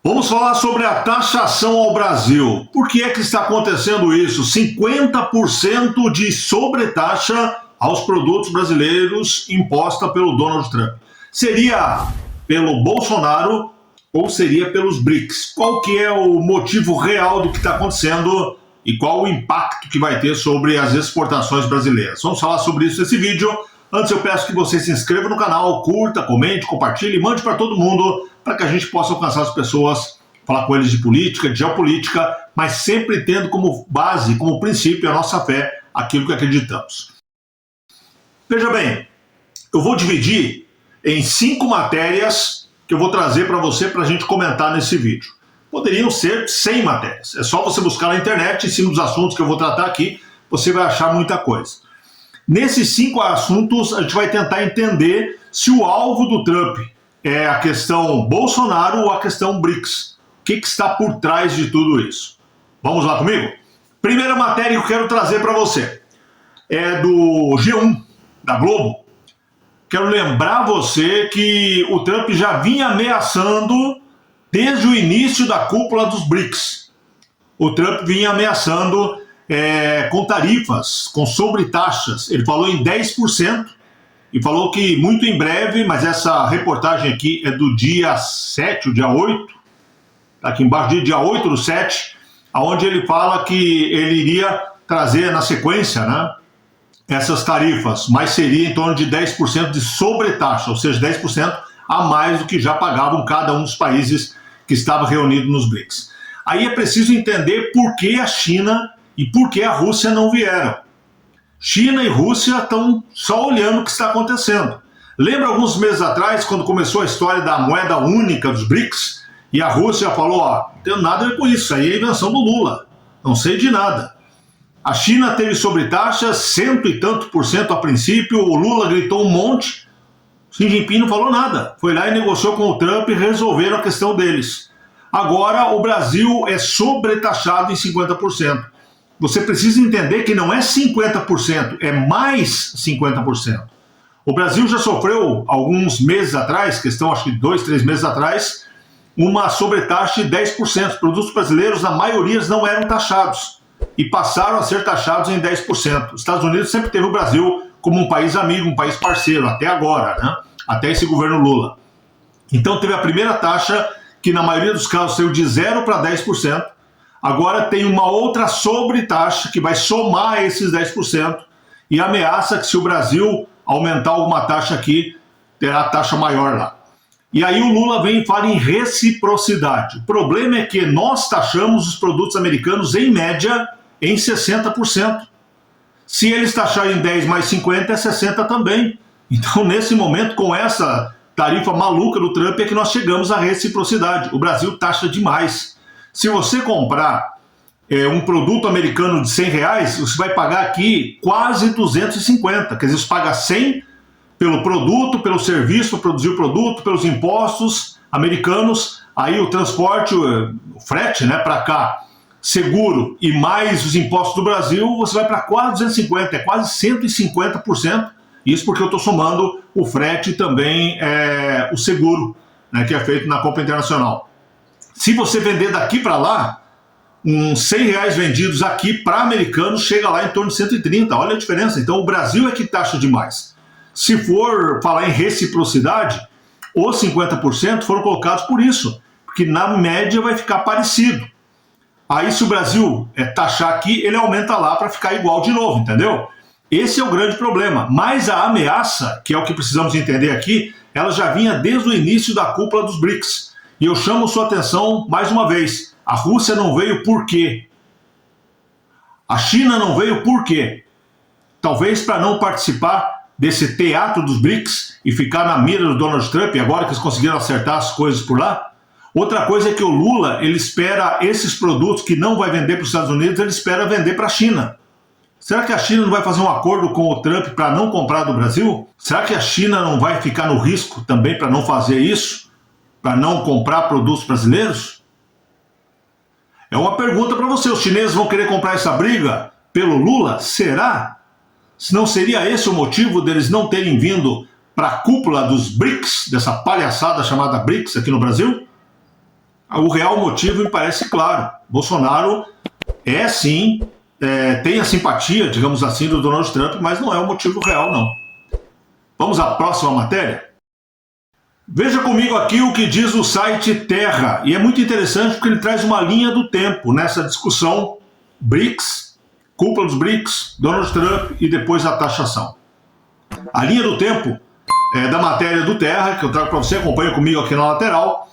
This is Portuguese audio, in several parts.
Vamos falar sobre a taxação ao Brasil. Por que é que está acontecendo isso? 50% de sobretaxa aos produtos brasileiros imposta pelo Donald Trump. Seria pelo Bolsonaro ou seria pelos BRICS? Qual que é o motivo real do que está acontecendo e qual o impacto que vai ter sobre as exportações brasileiras? Vamos falar sobre isso nesse vídeo. Antes eu peço que você se inscreva no canal, curta, comente, compartilhe, mande para todo mundo para que a gente possa alcançar as pessoas, falar com eles de política, de geopolítica, mas sempre tendo como base, como princípio a nossa fé, aquilo que acreditamos. Veja bem, eu vou dividir em 5 matérias que eu vou trazer para você para a gente comentar nesse vídeo. Poderiam ser 100 matérias, é só você buscar na internet, em cima dos assuntos que eu vou tratar aqui, você vai achar muita coisa. Nesses 5 assuntos, a gente vai tentar entender se o alvo do Trump é a questão Bolsonaro ou a questão BRICS. O que está por trás de tudo isso? Vamos lá comigo? Primeira matéria que eu quero trazer para você é do G1, da Globo. Quero lembrar você que o Trump já vinha ameaçando desde o início da cúpula dos BRICS. O Trump vinha ameaçando com tarifas, com sobretaxas. Ele falou em 10% e falou que muito em breve, mas essa reportagem aqui é do dia 7, o dia 8, tá aqui embaixo, dia 8/7, onde ele fala que ele iria trazer na sequência, né, essas tarifas, mas seria em torno de 10% de sobretaxa, ou seja, 10% a mais do que já pagavam cada um dos países que estava reunido nos BRICS. Aí é preciso entender por que a China e por que a Rússia não vieram. China e Rússia estão só olhando o que está acontecendo. Lembra alguns meses atrás, quando começou a história da moeda única dos BRICS, e a Rússia falou, ó, não tem nada a ver com isso, aí é a invenção do Lula, não sei de nada. A China teve sobretaxa, 100 e tanto por cento a princípio, o Lula gritou um monte, Xi Jinping não falou nada, foi lá e negociou com o Trump e resolveram a questão deles. Agora o Brasil é sobretaxado em 50%. Você precisa entender que não é 50%, é mais 50%. O Brasil já sofreu, alguns meses atrás, questão acho que 2, 3 meses atrás, uma sobretaxa de 10%. Os produtos brasileiros, na maioria, não eram taxados e passaram a ser taxados em 10%. Os Estados Unidos sempre teve o Brasil como um país amigo, um país parceiro, até agora, né? Até esse governo Lula. Então teve a primeira taxa, que na maioria dos casos saiu de 0 para 10%. Agora tem uma outra sobretaxa que vai somar esses 10% e ameaça que se o Brasil aumentar alguma taxa aqui, terá taxa maior lá. E aí o Lula vem e fala em reciprocidade. O problema é que nós taxamos os produtos americanos em média em 60%. Se eles taxarem 10 mais 50 é 60 também. Então nesse momento, com essa tarifa maluca do Trump, é que nós chegamos à reciprocidade. O Brasil taxa demais. Se você comprar um produto americano de R$100, você vai pagar aqui quase 250. Quer dizer, você paga 100 pelo produto, pelo serviço, para produzir o produto, pelos impostos americanos. Aí o transporte, o frete, né, para cá, seguro e mais os impostos do Brasil, você vai para quase 250, é quase 150%. Isso porque eu estou somando o frete e também o seguro, né, que é feito na compra internacional. Se você vender daqui para lá, uns R$100 vendidos aqui para americanos, chega lá em torno de 130. Olha a diferença. Então o Brasil é que taxa demais. Se for falar em reciprocidade, os 50% foram colocados por isso, porque na média vai ficar parecido. Aí se o Brasil taxar aqui, ele aumenta lá para ficar igual de novo, entendeu? Esse é o grande problema. Mas a ameaça, que é o que precisamos entender aqui, ela já vinha desde o início da cúpula dos BRICS. E eu chamo sua atenção mais uma vez. A Rússia não veio por quê? A China não veio por quê? Talvez para não participar desse teatro dos BRICS e ficar na mira do Donald Trump, agora que eles conseguiram acertar as coisas por lá. Outra coisa é que o Lula, ele espera esses produtos que não vai vender para os Estados Unidos, ele espera vender para a China. Será que a China não vai fazer um acordo com o Trump para não comprar do Brasil? Será que a China não vai ficar no risco também para não fazer isso? Para não comprar produtos brasileiros? É uma pergunta para você. Os chineses vão querer comprar essa briga pelo Lula? Será? Se não seria esse o motivo deles não terem vindo para a cúpula dos BRICS, dessa palhaçada chamada BRICS aqui no Brasil? O real motivo me parece claro. Bolsonaro é sim, tem a simpatia, digamos assim, do Donald Trump, mas não é o motivo real, não. Vamos à próxima matéria? Veja comigo aqui o que diz o site Terra, e é muito interessante porque ele traz uma linha do tempo nessa discussão BRICS, cúpula dos BRICS, Donald Trump e depois a taxação. A linha do tempo da matéria do Terra, que eu trago para você, acompanha comigo aqui na lateral.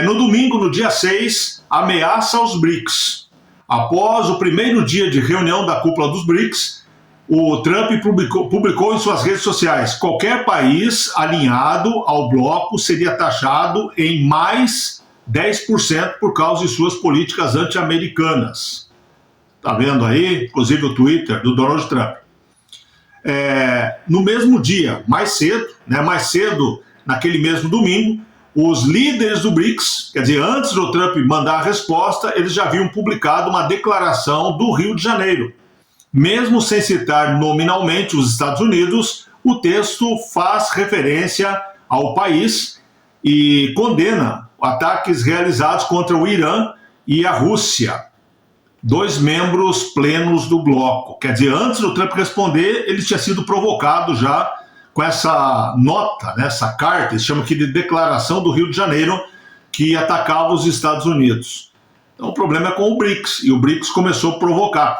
No domingo, no dia 6, ameaça aos BRICS. Após o primeiro dia de reunião da cúpula dos BRICS, o Trump publicou em suas redes sociais: qualquer país alinhado ao bloco seria taxado em mais 10% por causa de suas políticas anti-americanas. Tá vendo aí? Inclusive o Twitter do Donald Trump. No mesmo dia, mais cedo, naquele mesmo domingo, os líderes do BRICS, quer dizer, antes do Trump mandar a resposta, eles já haviam publicado uma declaração do Rio de Janeiro. Mesmo sem citar nominalmente os Estados Unidos, o texto faz referência ao país e condena ataques realizados contra o Irã e a Rússia, 2 membros plenos do bloco. Quer dizer, antes do Trump responder, ele tinha sido provocado já com essa nota, essa carta, eles chamam aqui de Declaração do Rio de Janeiro, que atacava os Estados Unidos. Então o problema é com o BRICS, e o BRICS começou a provocar.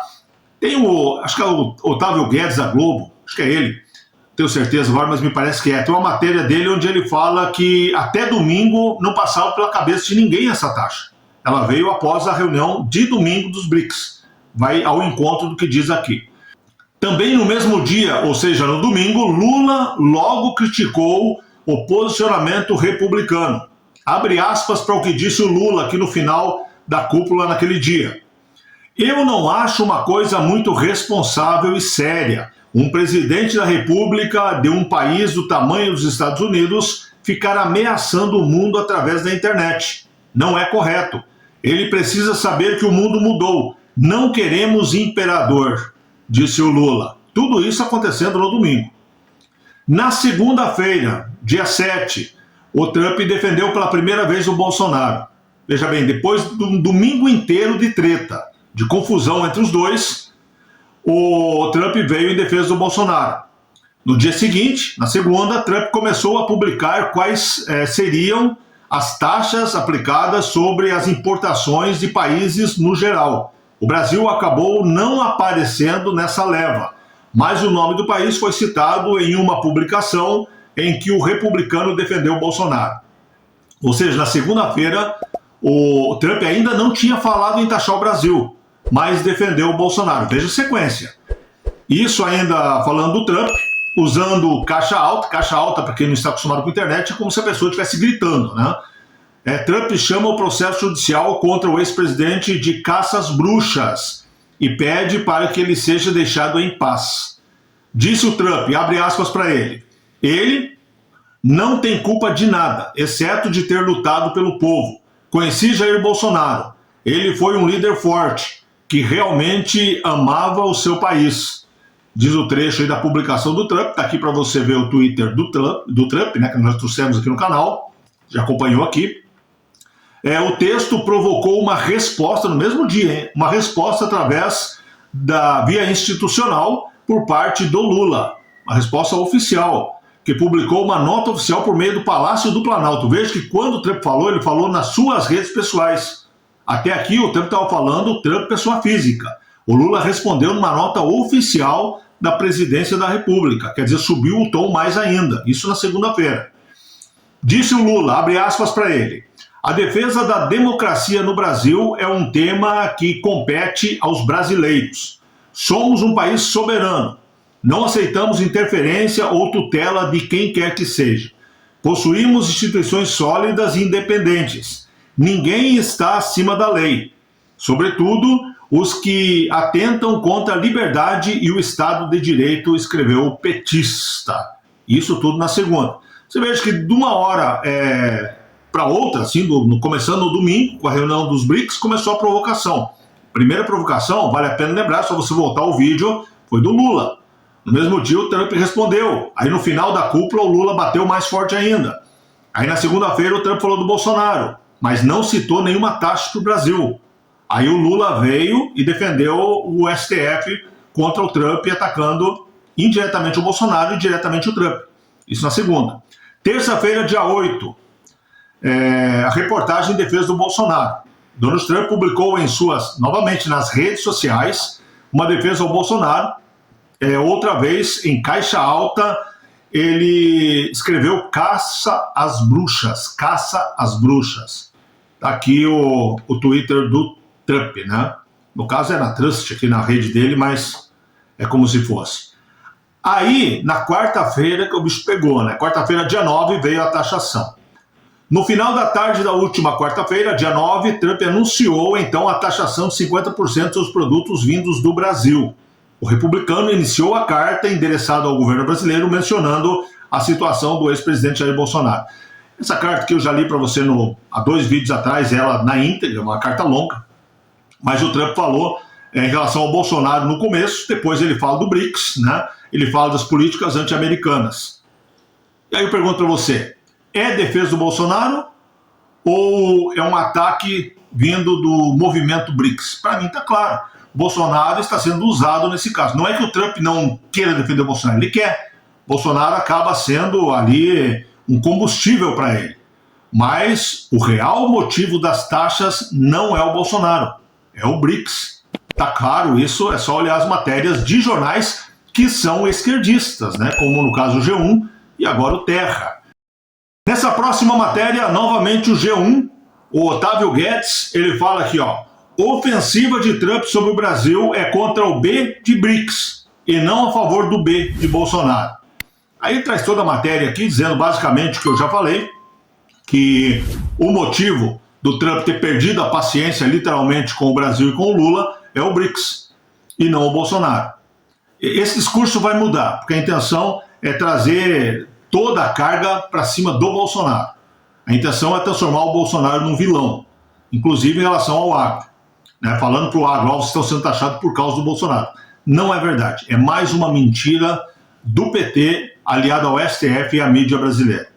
Tem acho que é o Otávio Guedes da Globo, acho que é ele, não tenho certeza agora, mas me parece que é. Tem uma matéria dele onde ele fala que até domingo não passava pela cabeça de ninguém essa taxa. Ela veio após a reunião de domingo dos BRICS. Vai ao encontro do que diz aqui. Também no mesmo dia, ou seja, no domingo, Lula logo criticou o posicionamento republicano. Abre aspas para o que disse o Lula aqui no final da cúpula naquele dia. Eu não acho uma coisa muito responsável e séria um presidente da República de um país do tamanho dos Estados Unidos ficar ameaçando o mundo através da internet. Não é correto. Ele precisa saber que o mundo mudou. Não queremos imperador, disse o Lula. Tudo isso acontecendo no domingo. Na segunda-feira, dia 7, o Trump defendeu pela primeira vez o Bolsonaro. Veja bem, depois de um domingo inteiro de treta, de confusão entre os dois, o Trump veio em defesa do Bolsonaro. No dia seguinte, na segunda, Trump começou a publicar quais seriam as taxas aplicadas sobre as importações de países no geral. O Brasil acabou não aparecendo nessa leva, mas o nome do país foi citado em uma publicação em que o republicano defendeu o Bolsonaro. Ou seja, na segunda-feira, o Trump ainda não tinha falado em taxar o Brasil, mas defendeu o Bolsonaro. Veja a sequência. Isso ainda falando do Trump, usando caixa alta, para quem não está acostumado com a internet, é como se a pessoa estivesse gritando, né? Trump chama o processo judicial contra o ex-presidente de caças bruxas e pede para que ele seja deixado em paz. Disse o Trump, abre aspas para ele, ele não tem culpa de nada, exceto de ter lutado pelo povo. Conheci Jair Bolsonaro, ele foi um líder forte, que realmente amava o seu país. Diz o trecho aí da publicação do Trump, está aqui para você ver o Twitter do Trump, né, que nós trouxemos aqui no canal, já acompanhou aqui. O texto provocou uma resposta no mesmo dia, hein? Uma resposta através da via institucional por parte do Lula, uma resposta oficial, que publicou uma nota oficial por meio do Palácio do Planalto. Veja que quando o Trump falou, ele falou nas suas redes pessoais. Até aqui o Trump estava falando Trump pessoa física. O Lula respondeu numa nota oficial da presidência da República, quer dizer, subiu o tom mais ainda, isso na segunda-feira. Disse o Lula, abre aspas para ele, a defesa da democracia no Brasil é um tema que compete aos brasileiros. Somos um país soberano, não aceitamos interferência ou tutela de quem quer que seja. Possuímos instituições sólidas e independentes. Ninguém está acima da lei, sobretudo os que atentam contra a liberdade e o Estado de Direito, escreveu o petista. Isso tudo na segunda. Você veja que de uma hora para outra, assim, começando no domingo, com a reunião dos BRICS, começou a provocação. Primeira provocação, vale a pena lembrar, só você voltar ao vídeo, foi do Lula. No mesmo dia o Trump respondeu. Aí no final da cúpula o Lula bateu mais forte ainda. Aí na segunda-feira o Trump falou do Bolsonaro. mas não citou nenhuma taxa para o Brasil. Aí o Lula veio e defendeu o STF contra o Trump, atacando indiretamente o Bolsonaro e diretamente o Trump. Isso na segunda. Terça-feira, dia 8, a reportagem em defesa do Bolsonaro. Donald Trump publicou novamente nas redes sociais, uma defesa ao Bolsonaro. Outra vez, em caixa alta, ele escreveu caça às bruxas, caça às bruxas. Tá aqui o Twitter do Trump, né? No caso é na Trust, aqui na rede dele, mas é como se fosse. Aí, na quarta-feira que o bicho pegou, né? Quarta-feira, dia 9, veio a taxação. No final da tarde da última quarta-feira, dia 9, Trump anunciou, então, a taxação de 50% dos produtos vindos do Brasil. O republicano iniciou a carta endereçada ao governo brasileiro, mencionando a situação do ex-presidente Jair Bolsonaro. Essa carta que eu já li para você há 2 vídeos atrás, ela na íntegra, uma carta longa, mas o Trump falou em relação ao Bolsonaro no começo, depois ele fala do BRICS, né? Ele fala das políticas anti-americanas. E aí eu pergunto para você, é defesa do Bolsonaro ou é um ataque vindo do movimento BRICS? Para mim está claro, o Bolsonaro está sendo usado nesse caso. Não é que o Trump não queira defender o Bolsonaro, ele quer. Bolsonaro acaba sendo ali um combustível para ele. Mas o real motivo das taxas não é o Bolsonaro, é o BRICS. Tá claro isso, é só olhar as matérias de jornais que são esquerdistas, né? Como no caso o G1 e agora o Terra. Nessa próxima matéria, novamente o G1, o Otávio Guedes, ele fala aqui, ó, ofensiva de Trump sobre o Brasil é contra o B de BRICS e não a favor do B de Bolsonaro. Aí traz toda a matéria aqui, dizendo basicamente o que eu já falei, que o motivo do Trump ter perdido a paciência literalmente com o Brasil e com o Lula é o BRICS e não o Bolsonaro. Esse discurso vai mudar, porque a intenção é trazer toda a carga para cima do Bolsonaro. A intenção é transformar o Bolsonaro num vilão, inclusive em relação ao agro. Né? Falando para o agro, vocês estão sendo taxados por causa do Bolsonaro. Não é verdade, é mais uma mentira do PT aliado ao STF e à mídia brasileira.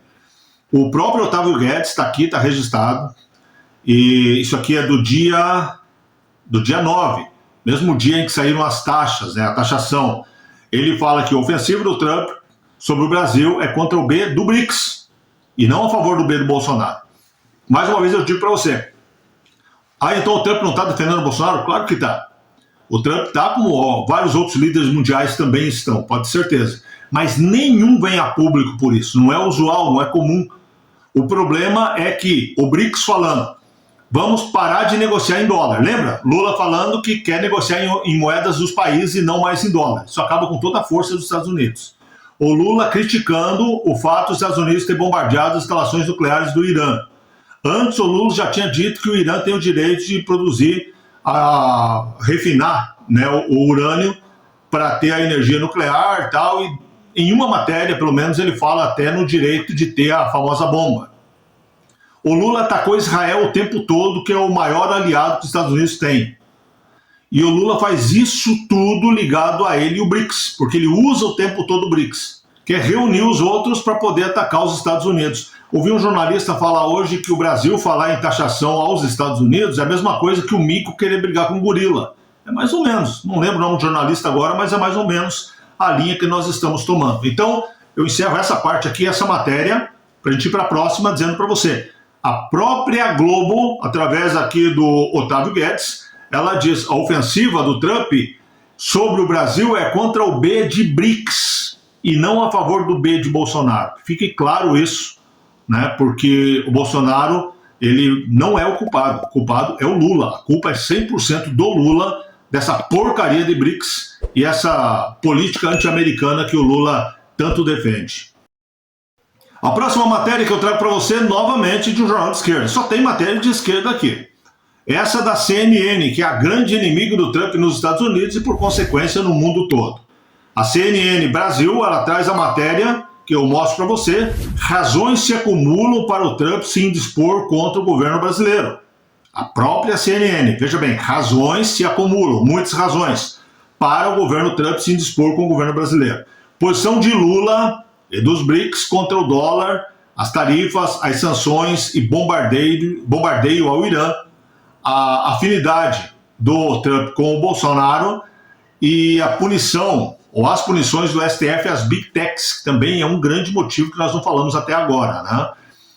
O próprio Otávio Guedes está aqui, está registrado, e isso aqui é do dia 9, mesmo dia em que saíram as taxas, né, a taxação. Ele fala que a ofensiva do Trump sobre o Brasil é contra o B do BRICS e não a favor do B do Bolsonaro. Mais uma vez eu digo para você, então o Trump não está defendendo o Bolsonaro? Claro que está. O Trump está como vários outros líderes mundiais também estão, pode ter certeza. Mas nenhum vem a público por isso, não é usual, não é comum. O problema é que o BRICS falando, vamos parar de negociar em dólar. Lembra? Lula falando que quer negociar em moedas dos países e não mais em dólar. Isso acaba com toda a força dos Estados Unidos. O Lula criticando o fato dos Estados Unidos ter bombardeado as instalações nucleares do Irã. Antes o Lula já tinha dito que o Irã tem o direito de produzir, refinar, né, o urânio para ter a energia nuclear e tal, e em uma matéria, pelo menos, ele fala até no direito de ter a famosa bomba. O Lula atacou Israel o tempo todo, que é o maior aliado que os Estados Unidos têm. E o Lula faz isso tudo ligado a ele e o BRICS, porque ele usa o tempo todo o BRICS, que é reunir os outros para poder atacar os Estados Unidos. Ouvi um jornalista falar hoje que o Brasil falar em taxação aos Estados Unidos é a mesma coisa que o mico querer brigar com o gorila. É mais ou menos, não lembro o nome do jornalista agora, mas é mais ou menos a linha que nós estamos tomando. Então, eu encerro essa parte aqui, essa matéria, para a gente ir para a próxima, dizendo para você. A própria Globo, através aqui do Otávio Guedes, ela diz, a ofensiva do Trump sobre o Brasil é contra o B de BRICS e não a favor do B de Bolsonaro. Fique claro isso, né? Porque o Bolsonaro, ele não é o culpado é o Lula. A culpa é 100% do Lula, dessa porcaria de BRICS e essa política anti-americana que o Lula tanto defende. A próxima matéria que eu trago para você, novamente, de um jornal de esquerda. Só tem matéria de esquerda aqui. Essa da CNN, que é a grande inimiga do Trump nos Estados Unidos e, por consequência, no mundo todo. A CNN Brasil, ela traz a matéria que eu mostro para você. Razões se acumulam para o Trump se indispor contra o governo brasileiro. A própria CNN, veja bem, razões se acumulam, muitas razões, para o governo Trump se indispor com o governo brasileiro. Posição de Lula e dos BRICS contra o dólar as tarifas, as sanções e bombardeio ao Irã, a afinidade do Trump com o Bolsonaro e a punição, ou as punições do STF às Big Techs, que também é um grande motivo que nós não falamos até agora, né?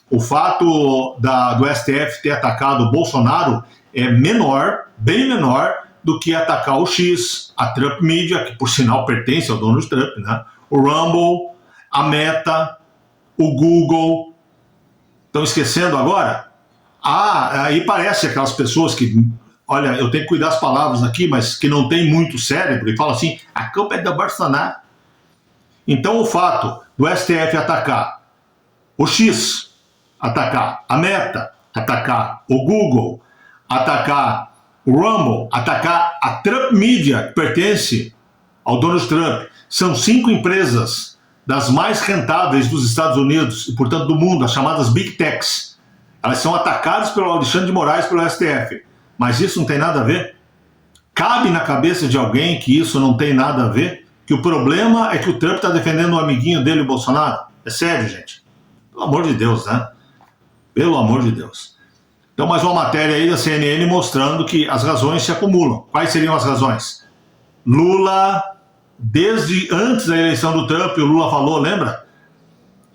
O fato do STF ter atacado o Bolsonaro é menor, bem menor, do que atacar o X, a Trump Media, que por sinal pertence ao Donald Trump, né? O Rumble, a Meta, o Google. Estão esquecendo agora? Aí parece aquelas pessoas que, olha, eu tenho que cuidar das palavras aqui, mas que não tem muito cérebro e falam assim, a culpa é do Bolsonaro. Então o fato do STF atacar o X, atacar a Meta, atacar o Google, atacar o Rumble, atacar a Trump Media, que pertence ao Donald Trump, são 5 empresas das mais rentáveis dos Estados Unidos e, portanto, do mundo, as chamadas Big Techs. Elas são atacadas pelo Alexandre de Moraes, pelo STF. Mas isso não tem nada a ver? Cabe na cabeça de alguém que isso não tem nada a ver? Que o problema é que o Trump está defendendo o amiguinho dele, o Bolsonaro? É sério, gente? Pelo amor de Deus, né? Pelo amor de Deus. Então, mais uma matéria aí da CNN mostrando que as razões se acumulam. Quais seriam as razões? Lula, desde antes da eleição do Trump, o Lula falou, lembra?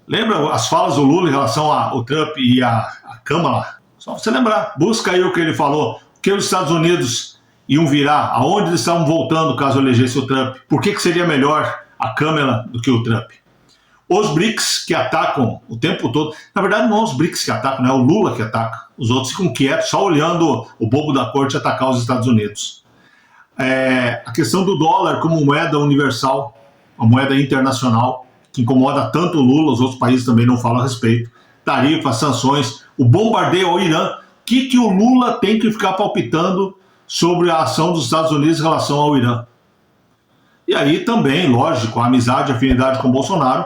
Lembra as falas do Lula em relação ao Trump e a Câmara? Só você lembrar, busca aí o que ele falou. O que os Estados Unidos iam virar, aonde eles estavam voltando caso elegesse o Trump. Por que seria melhor a Câmara do que o Trump? Os BRICS que atacam o tempo todo, na verdade não é os BRICS que atacam, é o Lula que ataca. Os outros ficam quietos, só olhando o bobo da corte atacar os Estados Unidos. A questão do dólar como moeda universal, uma moeda internacional, que incomoda tanto o Lula, os outros países também não falam a respeito. Tarifas, sanções, o bombardeio ao Irã. O que o Lula tem que ficar palpitando sobre a ação dos Estados Unidos em relação ao Irã? E aí também, lógico, a amizade, a afinidade com o Bolsonaro.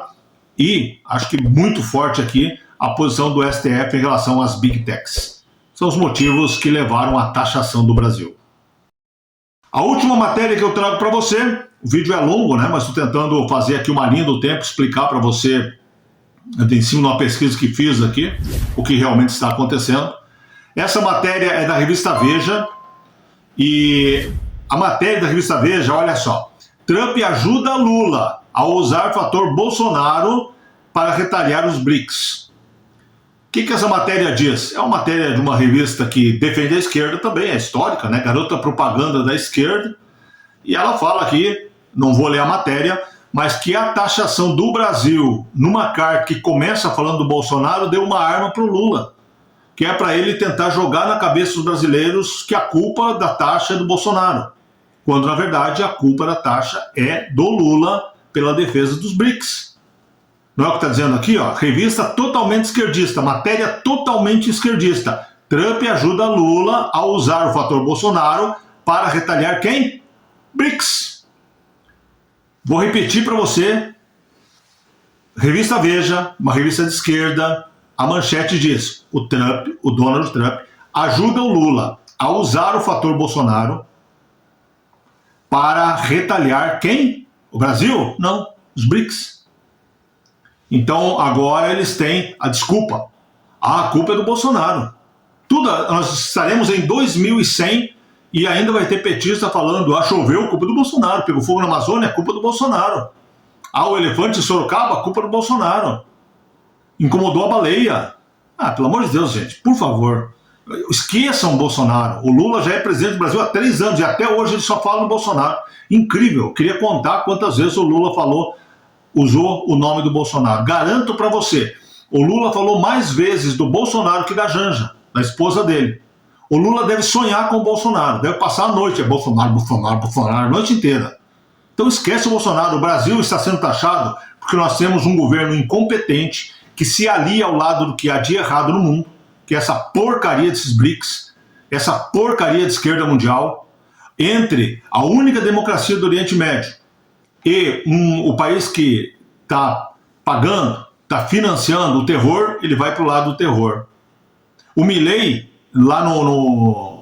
E, acho que muito forte aqui, a posição do STF em relação às Big Techs. São os motivos que levaram à taxação do Brasil. A última matéria que eu trago para você, o vídeo é longo, né? Mas estou tentando fazer aqui uma linha do tempo, explicar para você, em cima de uma pesquisa que fiz aqui, o que realmente está acontecendo. Essa matéria é da revista Veja, e a matéria da revista Veja, olha só, Trump ajuda Lula a usar o fator Bolsonaro para retaliar os BRICS. O que essa matéria diz? É uma matéria de uma revista que defende a esquerda também, é histórica, né? Garota propaganda da esquerda. E ela fala aqui, não vou ler a matéria, mas que a taxação do Brasil, numa carta que começa falando do Bolsonaro, deu uma arma para o Lula, que é para ele tentar jogar na cabeça dos brasileiros que a culpa da taxa é do Bolsonaro, quando na verdade a culpa da taxa é do Lula pela defesa dos BRICS. Não é o que está dizendo aqui, ó? Revista totalmente esquerdista, matéria totalmente esquerdista. Trump ajuda Lula a usar o fator Bolsonaro para retaliar quem? BRICS. Vou repetir para você. Revista Veja, uma revista de esquerda, a manchete diz: o Donald Trump, ajuda o Lula a usar o fator Bolsonaro para retaliar quem? O Brasil? Não, os BRICS. Então agora eles têm a desculpa. A culpa é do Bolsonaro. Nós estaremos em 2100 e ainda vai ter petista falando: choveu, culpa do Bolsonaro. Pegou fogo na Amazônia, culpa do Bolsonaro. O elefante em Sorocaba, culpa do Bolsonaro. Incomodou a baleia. Pelo amor de Deus, gente, por favor. Esqueçam o Bolsonaro. O Lula já é presidente do Brasil há 3 anos e até hoje ele só fala no Bolsonaro. Incrível. Eu queria contar quantas vezes o Lula usou o nome do Bolsonaro. Garanto para você, o Lula falou mais vezes do Bolsonaro que da Janja, da esposa dele. O Lula deve sonhar com o Bolsonaro, deve passar a noite, Bolsonaro, Bolsonaro, Bolsonaro, a noite inteira. Então esquece o Bolsonaro. O Brasil está sendo taxado porque nós temos um governo incompetente que se alia ao lado do que há de errado no mundo, que é essa porcaria desses BRICS, essa porcaria de esquerda mundial, entre a única democracia do Oriente Médio e o país que está pagando, está financiando o terror, ele vai para o lado do terror. O Milei, lá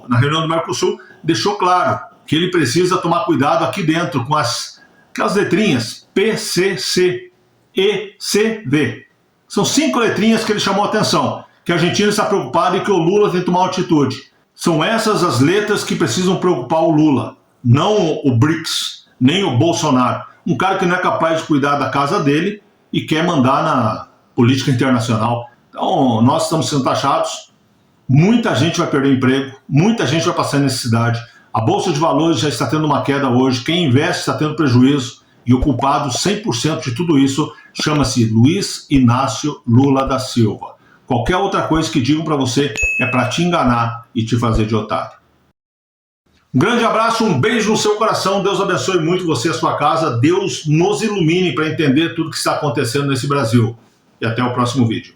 na reunião do Mercosul, deixou claro que ele precisa tomar cuidado aqui dentro com aquelas letrinhas PCC, ECV. São 5 letrinhas que ele chamou a atenção, que a Argentina está preocupada e que o Lula tem que tomar atitude. São essas as letras que precisam preocupar o Lula, não o BRICS, nem o Bolsonaro. Um cara que não é capaz de cuidar da casa dele e quer mandar na política internacional. Então, nós estamos sendo taxados, muita gente vai perder emprego, muita gente vai passar necessidade. A Bolsa de Valores já está tendo uma queda hoje, quem investe está tendo prejuízo, e o culpado 100% de tudo isso chama-se Luiz Inácio Lula da Silva. Qualquer outra coisa que digam para você é para te enganar e te fazer de otário. Um grande abraço, um beijo no seu coração, Deus abençoe muito você e a sua casa, Deus nos ilumine para entender tudo que está acontecendo nesse Brasil. E até o próximo vídeo.